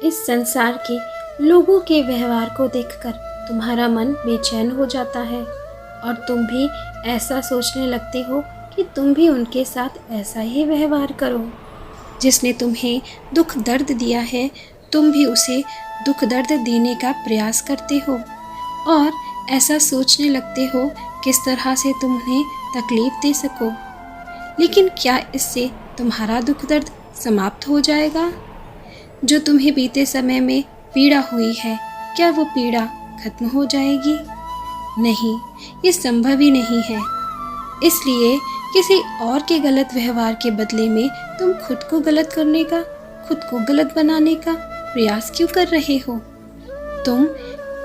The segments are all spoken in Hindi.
इस संसार के लोगों के व्यवहार को देखकर तुम्हारा मन बेचैन हो जाता है और तुम भी ऐसा सोचने लगते हो कि तुम भी उनके साथ ऐसा ही व्यवहार करो। जिसने तुम्हें दुख दर्द दिया है, तुम भी उसे दुख दर्द देने का प्रयास करते हो और ऐसा सोचने लगते हो किस तरह से तुम उन्हें तकलीफ दे सको। लेकिन क्या इससे तुम्हारा दुख दर्द समाप्त हो जाएगा? जो तुम्हें बीते समय में पीड़ा हुई है, क्या वो पीड़ा खत्म हो जाएगी? नहीं, ये संभव ही नहीं है। इसलिए किसी और के गलत व्यवहार के बदले में तुम खुद को गलत करने का, खुद को गलत बनाने का प्रयास क्यों कर रहे हो? तुम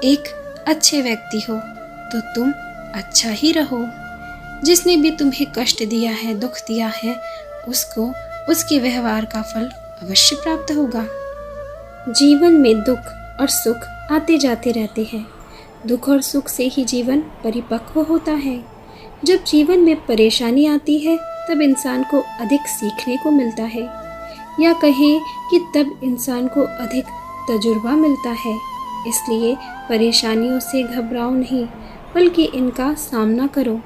एक अच्छे व्यक्ति हो तो तुम अच्छा ही रहो। जिसने भी तुम्हें कष्ट दिया है, दुख दिया है, उसको उसके व्यवहार का फल अवश्य प्राप्त होगा। जीवन में दुख और सुख आते जाते रहते हैं। दुख और सुख से ही जीवन परिपक्व होता है। जब जीवन में परेशानी आती है तब इंसान को अधिक सीखने को मिलता है, या कहें कि तब इंसान को अधिक तजुर्बा मिलता है। इसलिए परेशानियों से घबराओ नहीं, बल्कि इनका सामना करो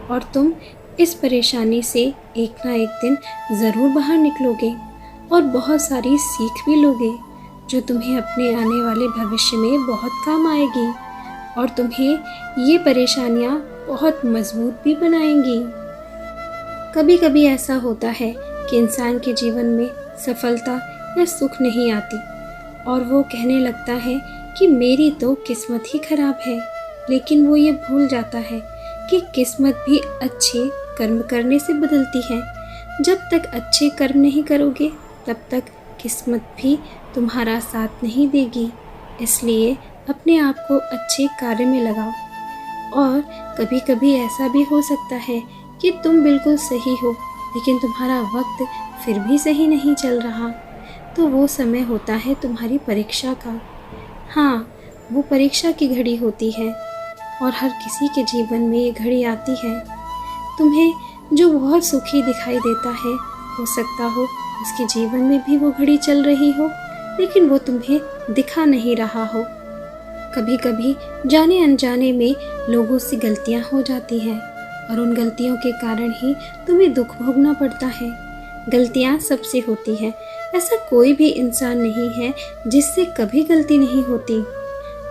और तुम इस परेशानी से एक ना एक दिन ज़रूर बाहर निकलोगे और बहुत सारी सीख भी लोगे, जो तुम्हें अपने आने वाले भविष्य में बहुत काम आएगी और तुम्हें ये परेशानियाँ बहुत मजबूत भी बनाएंगी। कभी कभी ऐसा होता है कि इंसान के जीवन में सफलता या सुख नहीं आती और वो कहने लगता है कि मेरी तो किस्मत ही खराब है। लेकिन वो ये भूल जाता है कि किस्मत भी अच्छे कर्म करने से बदलती है। जब तक अच्छे कर्म नहीं करोगे तब तक किस्मत भी तुम्हारा साथ नहीं देगी। इसलिए अपने आप को अच्छे कार्य में लगाओ। और कभी कभी ऐसा भी हो सकता है कि तुम बिल्कुल सही हो, लेकिन तुम्हारा वक्त फिर भी सही नहीं चल रहा, तो वो समय होता है तुम्हारी परीक्षा का। हाँ, वो परीक्षा की घड़ी होती है और हर किसी के जीवन में ये घड़ी आती है। तुम्हें जो बहुत सुखी दिखाई देता है, हो सकता हो उसके जीवन में भी वो घड़ी चल रही हो, लेकिन वो तुम्हें दिखा नहीं रहा हो। कभी कभी जाने अनजाने में लोगों से गलतियां हो जाती हैं और उन गलतियों के कारण ही तुम्हें दुख भोगना पड़ता है। गलतियां सबसे होती हैं, ऐसा कोई भी इंसान नहीं है जिससे कभी गलती नहीं होती।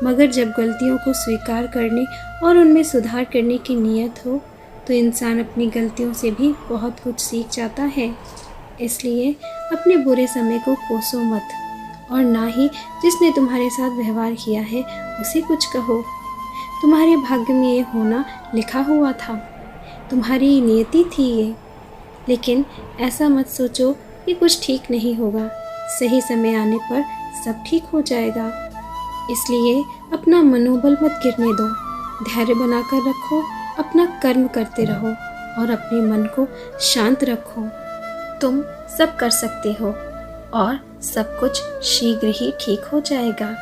मगर जब गलतियों को स्वीकार करने और उनमें सुधार करने की नीयत हो तो इंसान अपनी गलतियों से भी बहुत कुछ सीख जाता है। इसलिए अपने बुरे समय को कोसो मत और ना ही जिसने तुम्हारे साथ व्यवहार किया है उसे कुछ कहो। तुम्हारे भाग्य में ये होना लिखा हुआ था, तुम्हारी नियति थी ये। लेकिन ऐसा मत सोचो कि कुछ ठीक नहीं होगा, सही समय आने पर सब ठीक हो जाएगा। इसलिए अपना मनोबल मत गिरने दो, धैर्य बनाकर रखो, अपना कर्म करते रहो और अपने मन को शांत रखो। तुम सब कर सकते हो और सब कुछ शीघ्र ही ठीक हो जाएगा।